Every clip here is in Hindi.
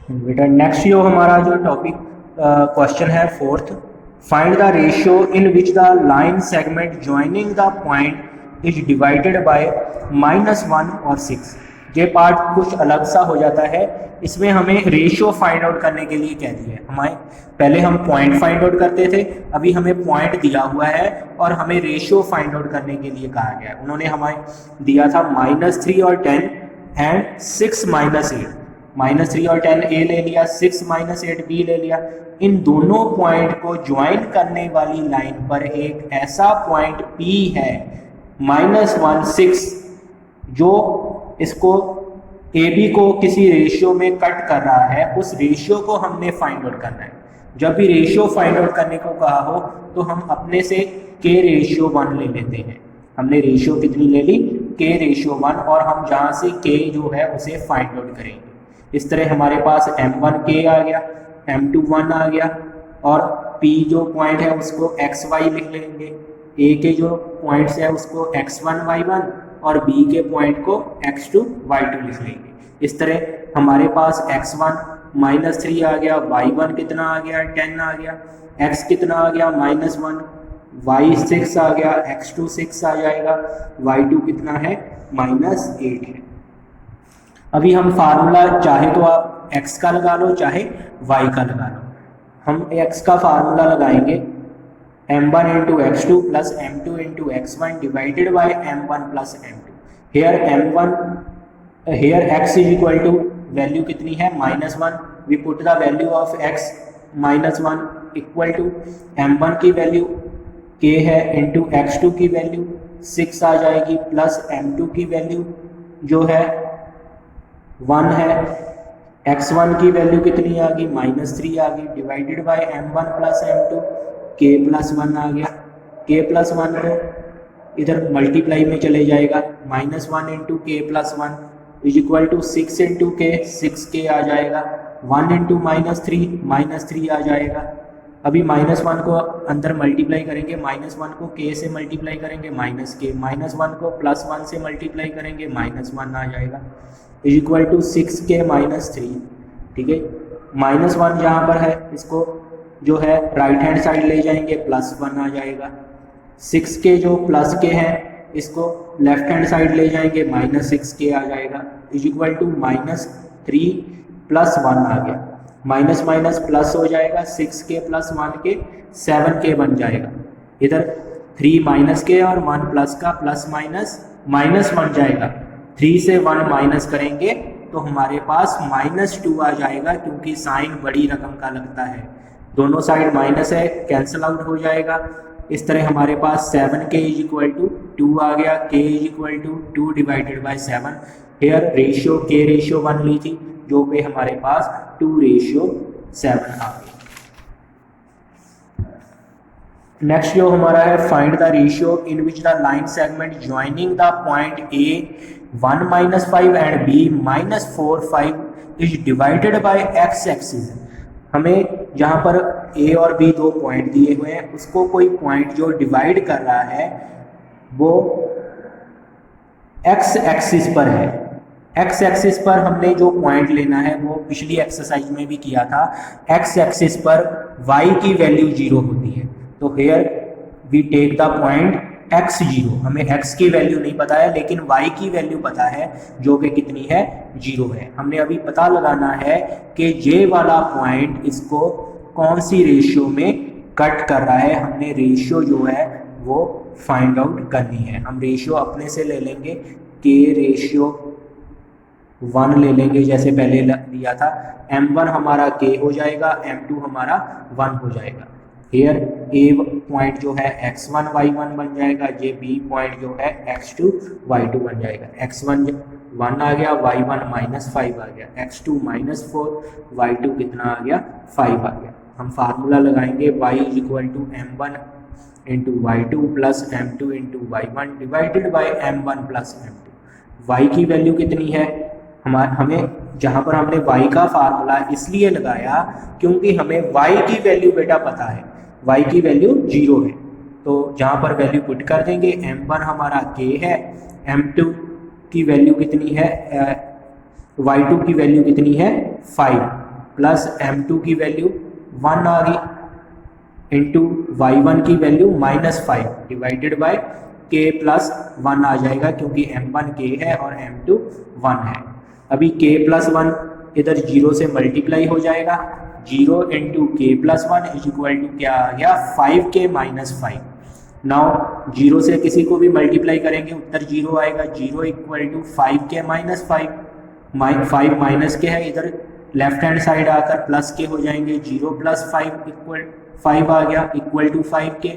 बेटा नेक्स्ट जो हमारा जो टॉपिक क्वेश्चन है fourth, find the ratio in which the line segment joining the point is divided by -1 और 6। ये पार्ट कुछ अलग सा हो जाता है। इसमें हमें रेशियो फाइंड आउट करने के लिए कह दिया है। हमारे पहले हम पॉइंट फाइंड आउट करते थे, अभी हमें पॉइंट दिया हुआ है और हमें रेशियो फाइंड आउट करने के लिए कहा गया है। उन्होंने हमें दिया था -3 और 10 एंड 6 -8। -3 और 10 ए ले लिया, 6 -8 बी ले लिया। इन दोनों पॉइंट को ज्वाइन करने वाली लाइन पर एक ऐसा पॉइंट पी है -1 6 जो इसको ए बी को किसी रेशियो में कट कर रहा है। उस रेशियो को हमने फाइंड आउट करना है। जब भी रेशियो फाइंड आउट करने को कहा हो तो हम अपने से के रेशियो 1 ले लेते हैं। हमने रेशियो कितनी ले ली? के रेशियो 1, और हम जहाँ से के जो है उसे फाइंड आउट करेंगे। इस तरह हमारे पास m1 के आ गया, m2 1 आ गया, और p जो पॉइंट है उसको xy लिख लेंगे, a के जो पॉइंट्स है उसको x1 y1 और b के पॉइंट को x2 y2 लिख लेंगे। इस तरह हमारे पास x1 -3 आ गया, y1 कितना आ गया 10 आ गया, x कितना आ गया -1, y6 आ गया, x2 6 आ जाएगा, y2 कितना है -8 है। अभी हम फार्मूला चाहे तो आप x का लगा लो चाहे y का लगा लो। हम x का फार्मूला लगाएंगे m1 into x2 plus m2 into x1 divided by m1 plus m2। Here x is equal to value कितनी है -1। We put the value of x -1 equal to m1 की वैल्यू k है इंटू x2 की वैल्यू 6 आ जाएगी, प्लस m2 की वैल्यू जो है 1 है, x1 की वैल्यू कितनी आ गई -3 आ गई, divided by m1 plus m2 k plus 1 आ गया। k प्लस 1 को इधर मल्टीप्लाई में चले जाएगा, -1 इंटू के plus 1 is equal to 6 into के, 6k आ जाएगा, 1 इंटू -3 आ जाएगा। अभी -1 को अंदर मल्टीप्लाई करेंगे, -1 को k से मल्टीप्लाई करेंगे -k, -1 को +1 से मल्टीप्लाई करेंगे -1 आ जाएगा, इज इक्वल टू 6k -3। ठीक है, -1 जहाँ पर है इसको जो है राइट हैंड साइड ले जाएंगे, +1 आ जाएगा। 6k जो +k है इसको लेफ्ट हैंड साइड ले जाएंगे, -6k आ जाएगा, इज इक्वल टू -3 + 1 आ गया, माइनस माइनस प्लस हो जाएगा, 6k + 1k 7k बन जाएगा। इधर 3 माइनस के और 1 प्लस का प्लस माइनस माइनस बन जाएगा। 3 से 1 माइनस करेंगे तो हमारे पास -2 आ जाएगा, क्योंकि साइन बड़ी रकम का लगता है। दोनों साइड माइनस है, कैंसिल आउट हो जाएगा। इस तरह हमारे पास 7k = 2 आ गया, k = 2 divided by 7। Here ratio k ratio 1 ली थी, जो कि हमारे पास 2:7 आ गई। नेक्स्ट जो हमारा है, find the ratio in which the line segment joining the point A 1 - 5 and B -4 5 is divided by x axis. हमें जहाँ पर A और B दो पॉइंट दिए हुए हैं, उसको कोई पॉइंट जो डिवाइड कर रहा है वो x एक्सिस पर है। x एक्सिस पर हमने जो पॉइंट लेना है वो पिछली एक्सरसाइज में भी किया था। x एक्सिस पर y की वैल्यू 0 होती है, तो here we take the point x0। हमें x की वैल्यू नहीं पता है, लेकिन y की वैल्यू पता है, जो कि कितनी है 0 है। हमने अभी पता लगाना है कि ये वाला पॉइंट इसको कौन सी रेशियो में कट कर रहा है। हमने रेशियो जो है वो फाइंड आउट करनी है। हम रेशियो अपने से ले लेंगे, k रेशियो 1 ले लेंगे जैसे पहले लिया था। m1 हमारा k हो जाएगा, m2 हमारा 1 हो जाएगा। हेयर a पॉइंट जो है x1 y1 बन जाएगा, ये b पॉइंट जो है x2 y2 बन जाएगा। x1 1 आ गया, y1 -5 आ गया, x2 -4, y2 कितना आ गया 5 आ गया। हम फार्मूला लगाएंगे y = m1 × y2 + m2 × y1 divided by m1 + m2। y की वैल्यू कितनी है हमें, जहाँ पर हमने y का फार्मूला इसलिए लगाया क्योंकि हमें y की वैल्यू बेटा पता है, y की वैल्यू 0 है। तो जहाँ पर वैल्यू पुट कर देंगे, m1 हमारा k है, m2 की वैल्यू कितनी है, y2 की वैल्यू कितनी है 5, प्लस m2 की वैल्यू 1 आ गई इंटू y1 की value -5 divided by k plus 1 आ जाएगा, क्योंकि m1 k है और m2 1 है। अभी k प्लस 1 इधर 0 से मल्टीप्लाई हो जाएगा, 0 इंटू के प्लस 1 इज इक्वल टू क्या आ गया 5k माइनस 5। नाउ 0 से किसी को भी मल्टीप्लाई करेंगे उत्तर 0 आएगा, 0 equal to 5k minus 5, 5 minus के है इधर लेफ्ट हैंड साइड आकर प्लस के हो जाएंगे, 0 प्लस 5 इक्वल 5 आ गया equal to 5k।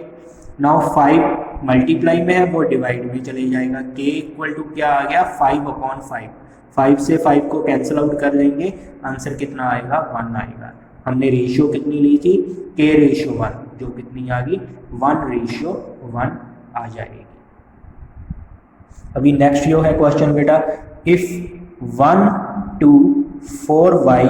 Now 5 multiply में है वो डिवाइड में चले जाएगा, k इक्वल टू क्या आ गया 5/5, 5 से 5 को कैंसिल आउट कर देंगे, आंसर कितना आएगा 1 आएगा। हमने रेशियो कितनी ली थी k/1, जो कितनी आ गई 1/1 आ जाएगी। अभी नेक्स्ट जो है क्वेश्चन बेटा, if 1 2 4y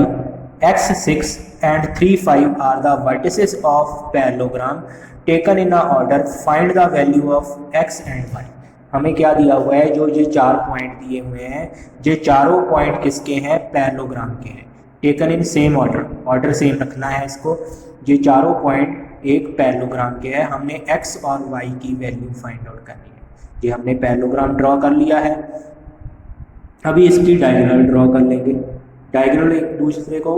x 6 and 3 5 are the vertices of parallelogram taken in a order, find the value of x and y। हमें क्या दिया हुआ है, जो ये 4 पॉइंट दिए हुए हैं, ये चारों पॉइंट किसके हैं पैरेललोग्राम के हैं, taken in same order, order same रखना है इसको। ये चारों पॉइंट एक पैरेललोग्राम के हैं, हमने x और y की वैल्यू फाइंड आउट करनी है। ये हमने पैरेललोग्राम ड्रॉ कर लिया है, अभी इसकी डायगोनल ड्रॉ कर लेंगे। डायगोनल एक दूसरे को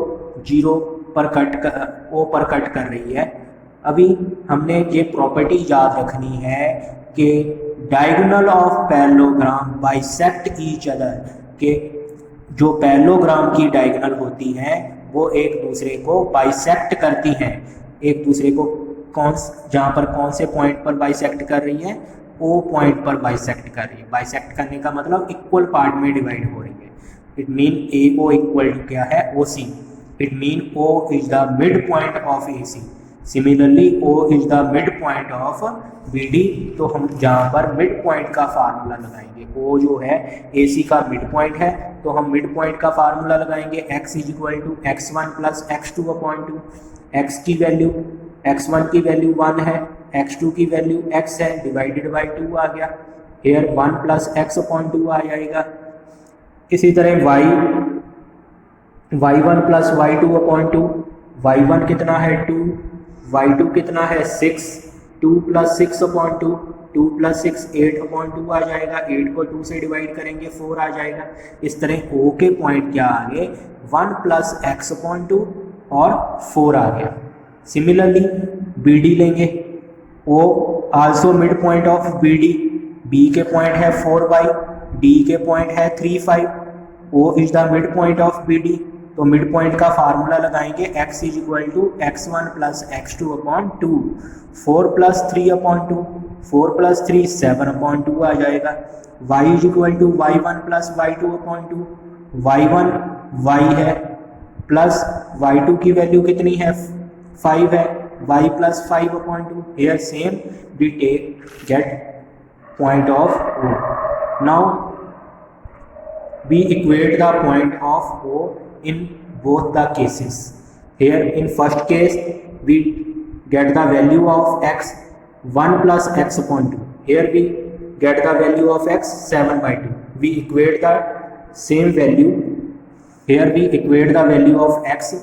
0 पर कट कर O पर कट कर रही है। अभी हमने ये प्रॉपर्टी याद रखनी है कि diagonal of parallelogram bisect each other, के जो पैरेललोग्राम की डायगोनल होती हैं वो एक दूसरे को बाइसेक्ट करती हैं, एक दूसरे को जहाँ पर कौन से पॉइंट पर बाइसेक्ट कर रही है, O पॉइंट पर बाइसेक्ट कर रही है। बाइसेक्ट करने का मतलब इक्वल पार्ट में डिवाइड हो रही है। It mean AO equal to क्या है OC, it mean O is the mid point of AC, similarly O is the mid point of BD। तो हम जहाँ पर मिड पॉइंट का फार्मूला लगाएंगे, O जो है AC का मिड पॉइंट है, तो हम मिड पॉइंट का फार्मूला लगाएंगे x is equal to x1 plus x2/2। x की वैल्यू x1 की वैल्यू 1 है, x2 की वैल्यू x है, डिवाइडेड बाई 2 आ गया, हेयर 1 प्लस x/2 आ जाएगा। इसी तरह y1 प्लस y2/2, y1 कितना है 2, y2 कितना है 6, 2 प्लस 6/2, 2 प्लस 6 8/2 आ जाएगा, 8 को 2 से डिवाइड करेंगे 4 आ जाएगा। इस तरह O के पॉइंट क्या आ गए 1 प्लस x/2 और 4 आ गया। सिमिलरली BD लेंगे, O also mid point of BD, B के पॉइंट है 4y, D के पॉइंट है 3 5, O is the mid point of BD। तो मिड पॉइंट का फार्मूला लगाएंगे, x is equal to x1 plus x2/2, 4 plus 3/2, 4 plus 3 7/2 आ जाएगा। y is equal to y1 plus y2/2, y1 y है प्लस y2 की वैल्यू कितनी है 5 है, y plus 5/2, here same we get point of O। now we equate the point of O in both the cases। here in first case we get the value of x 1 plus x/2, here we get the value of x 7/2। we equate the same value, here we equate the value of x,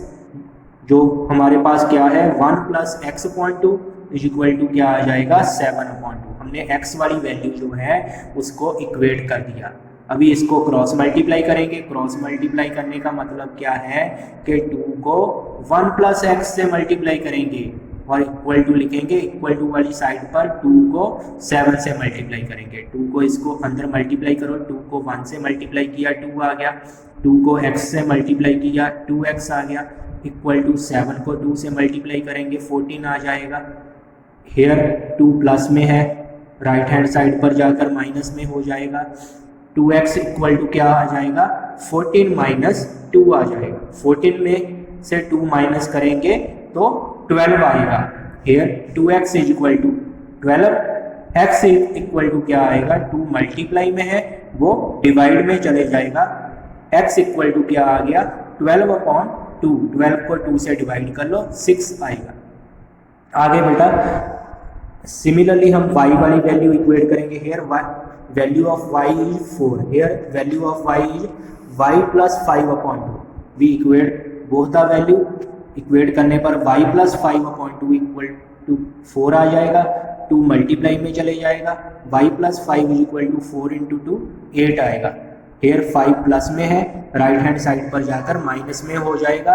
जो हमारे पास क्या है 1 plus x/2 is equal to क्या आ जाएगा 7/2। हमने x वाली वैल्यू जो है उसको इक्वेट कर दिया। अभी इसको क्रॉस मल्टीप्लाई करेंगे, क्रॉस मल्टीप्लाई करने का मतलब क्या है कि 2 को 1 प्लस एक्स से मल्टीप्लाई करेंगे और इक्वल टू लिखेंगे, इक्वल टू वाली साइड पर 2 को 7 से मल्टीप्लाई करेंगे। 2 को इसको अंदर मल्टीप्लाई करो, 2 को 1 से मल्टीप्लाई किया 2 आ गया, 2 को x से मल्टीप्लाई किया 2x आ गया, इक्वल टू 7 को 2 से मल्टीप्लाई करेंगे 14 आ जाएगा। हेयर 2 प्लस में है, राइट हैंड साइड पर जाकर माइनस में हो जाएगा, 2x इक्वल टू क्या आ जाएगा 14 माइनस 2 आ जाएगा। 14 में से 2 माइनस करेंगे तो 12 आएगा। Here 2x is equal to 12, x equal to क्या आएगा 2 मल्टीप्लाई में है वो डिवाइड में चले जाएगा, x इक्वल टू क्या आ गया 12/2, 12 को 2 से डिवाइड कर लो 6 आएगा। आगे बेटा सिमिलरली हम y वाली वैल्यू इक्वेट करेंगे। Here value of y is 4, here value of y is y plus 5/2। We equate both the value, equate करने पर y प्लस 5/2 इक्वल टू 4 आ जाएगा, 2 मल्टीप्लाई में चले जाएगा, y plus 5 equal to 4 into 2 8 आएगा। हेयर 5 प्लस में है, राइट हैंड साइड पर जाकर माइनस में हो जाएगा,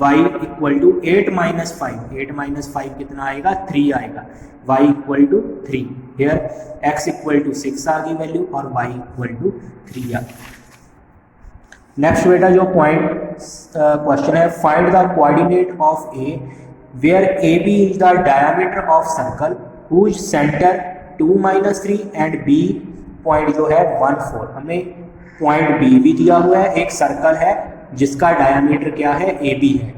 y equal to 8 minus 5, 8 minus 5 कितना आएगा 3 आएगा, y equal to 3। Here x equal to 6 आ गई वैल्यू और y इक्वल टू 3 आ गई। नेक्स्ट बेटा जो पॉइंट क्वेश्चन है, find the coordinate of A where A B is the diameter of circle whose centre 2-3 and B point जो है 1-4। हमें पॉइंट बी भी दिया हुआ है, एक सर्कल है जिसका डायमीटर क्या है ए बी है,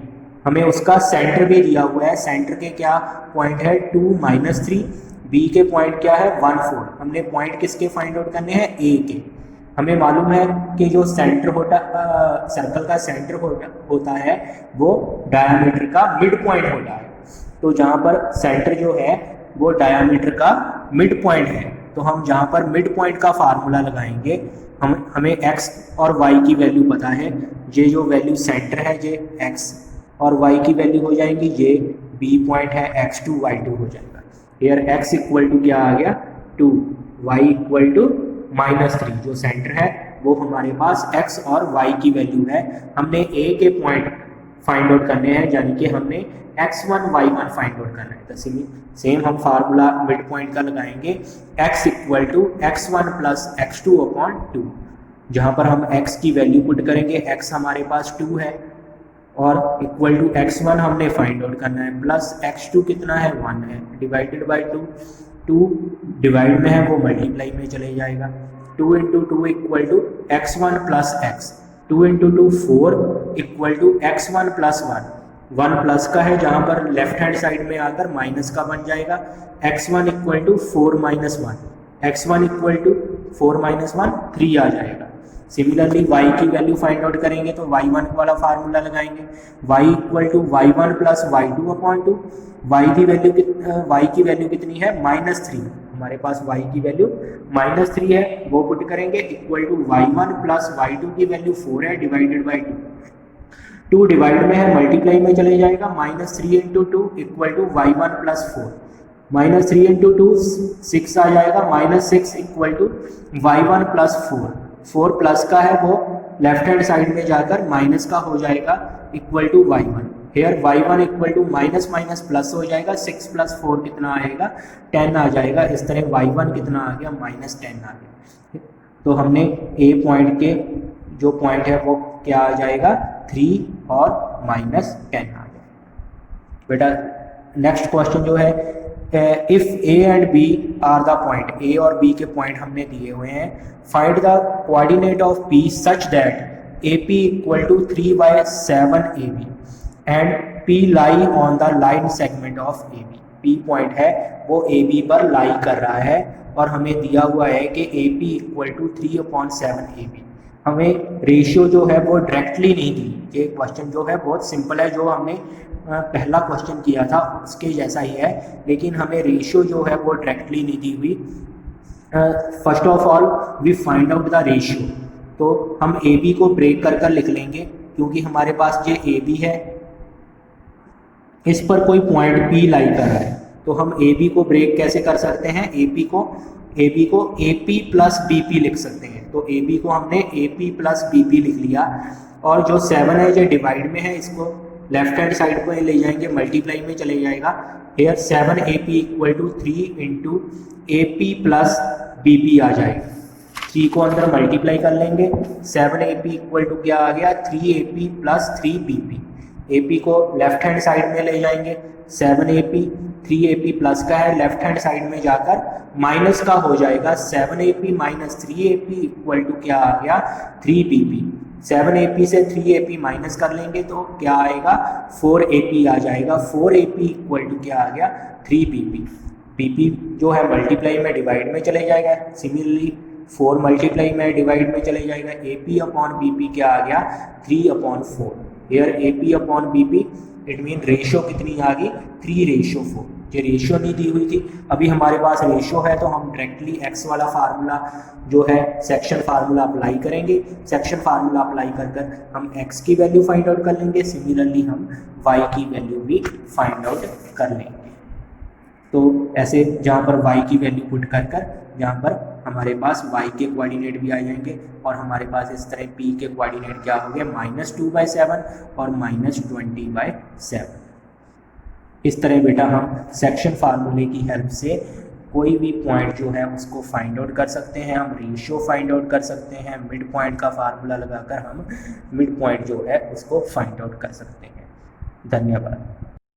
हमें उसका सेंटर भी दिया हुआ है, सेंटर के क्या पॉइंट है 2-3, बी के पॉइंट क्या है 1-4। हमने पॉइंट किसके फाइंड आउट करने हैं ए के। हमें मालूम है कि जो सेंटर होता सर्कल का सेंटर होता है वो डायमीटर का मिड पॉइंट होता है, तो जहाँ पर सेंटर जो है वो डायमीटर का मिड पॉइंट है, तो हम जहाँ पर मिड पॉइंट का फार्मूला लगाएंगे, हमें x और y की वैल्यू पता है, ये जो वैल्यू सेंटर है ये x और y की वैल्यू हो जाएंगी, ये b पॉइंट है x2 y2 हो जाएगा। हेयर x इक्वल टू क्या आ गया 2, y इक्वल टू -3, जो सेंटर है वो हमारे पास x और y की वैल्यू है, हमने a के पॉइंट फाइंड आउट करने हैं, यानी कि हमने x1 y1 फाइंड आउट करना है। तो सेम हम फार्मूला मिड पॉइंट का लगाएंगे, x equal to x1 plus x2/2, जहाँ पर हम x की वैल्यू पुट करेंगे, x हमारे पास 2 है और इक्वल टू x1 हमने फाइंड आउट करना है, प्लस x2 कितना है 1 है, डिवाइडेड बाई 2, 2 डिवाइड में है वो मल्टीप्लाई में चले जाएगा, 2 into 2 equal to x1 plus x, 2 into 2 4 equal to x1 plus 1, 1 plus का है जहाँ पर लेफ्ट हैंड साइड में आकर माइनस का बन जाएगा, x1 equal to 4 minus 1, x1 equal to 4 minus 1 3 आ जाएगा। सिमिलरली y की वैल्यू फाइंड आउट करेंगे तो y1 वाला फार्मूला लगाएंगे, y equal to y1 plus y2/2, y की वैल्यू कितनी है -3, हमारे पास y की वैल्यू -3 है, वो पुट करेंगे, equal to y1 plus y2 की वैल्यू 4 है, डिवाइडेड बाई 2 डिवाइड में है मल्टीप्लाई में चले जाएगा, -3 into 2 equal to y1 plus 4, -3 into 2 6 आ जाएगा, -6 equal to y1 plus 4 plus का है वो लेफ्ट हैंड साइड में जाकर माइनस का हो जाएगा, equal to y1। Here y1 equal to minus minus plus हो जाएगा, 6 प्लस 4 कितना आएगा 10 आ जाएगा, इस तरह y1 कितना आ गया -10 आ गया। तो हमने a पॉइंट के जो पॉइंट है वो क्या आ जाएगा 3 और -10 आ जाएगा। बेटा नेक्स्ट क्वेश्चन जो है, if a and b are the point, a और b के पॉइंट हमने दिए हुए हैं, find the coordinate of p such that AP equal to 3/7 AB and P lie on the line segment of AB। P point है वो AB पर लाई कर रहा है और हमें दिया हुआ है कि AP इक्वल टू 3/7 AB। हमें रेशियो जो है वो डायरेक्टली नहीं दी, ये क्वेश्चन जो है बहुत सिंपल है, जो हमने पहला क्वेश्चन किया था उसके जैसा ही है, लेकिन हमें रेशियो जो है वो डायरेक्टली नहीं दी हुई। First of all we find out the ratio, तो हम ए बी को ब्रेक कर कर लिख लेंगे, क्योंकि हमारे पास ये ए बी है, इस पर कोई पॉइंट पी लाई कर रहा है, तो हम ए बी को ब्रेक कैसे कर सकते हैं, ए बी को A P plus B P लिख सकते हैं। तो ए बी को हमने A P plus B P लिख लिया, और जो 7 है जो डिवाइड में है, इसको लेफ्ट हैंड साइड को ले जाएंगे, मल्टीप्लाई में चले जाएगा। Here 7 A P equal to 3 into A P plus B P आ जाएगा, 3 को अंदर मल्टीप्लाई कर लेंगे, 7 ए पी इक्वल टू क्या आ गया 3 A P plus 3 B P. A P को लेफ्ट हैंड साइड में ले जाएंगे, 7 A P 3 A P plus का है, लेफ्ट हैंड साइड में जाकर माइनस का हो जाएगा, 7 A P minus 3 A P equal to क्या आ गया 3 बी पी। 7 ए पी से 3 ए पी माइनस कर लेंगे तो क्या आएगा 4 ए पी आ जाएगा, 4 ए पी इक्वल टू क्या आ गया 3 बी पी। बी पी जो है मल्टीप्लाई में डिवाइड में चले जाएगा, सिमिलरली 4 मल्टीप्लाई में डिवाइड में चले जाएगा, A P upon B P क्या आ गया 3/4। Here A P upon B P, it mean ratio कितनी आ गई 3/4। ये रेशियो नहीं दी हुई थी। अभी हमारे पास रेशियो है तो हम डायरेक्टली एक्स वाला फार्मूला जो है सेक्शन फार्मूला अप्लाई करेंगे। सेक्शन फार्मूला अप्लाई कर हम एक्स की वैल्यू फाइंड आउट कर लेंगे, सिमिलरली हम वाई की वैल्यू भी फाइंड आउट कर लेंगे। तो ऐसे जहाँ पर y की वैल्यू पुट कर यहाँ पर हमारे पास y के कोऑर्डिनेट भी आ जाएंगे और हमारे पास इस तरह p के कोऑर्डिनेट क्या हो गए -2/7 और -20/7। इस तरह बेटा हम सेक्शन फार्मूले की हेल्प से कोई भी पॉइंट जो है उसको फाइंड आउट कर सकते हैं, हम रेशियो फाइंड आउट कर सकते हैं, मिड पॉइंट का फार्मूला लगाकर हम मिड पॉइंट जो है उसको फाइंड आउट कर सकते हैं। धन्यवाद।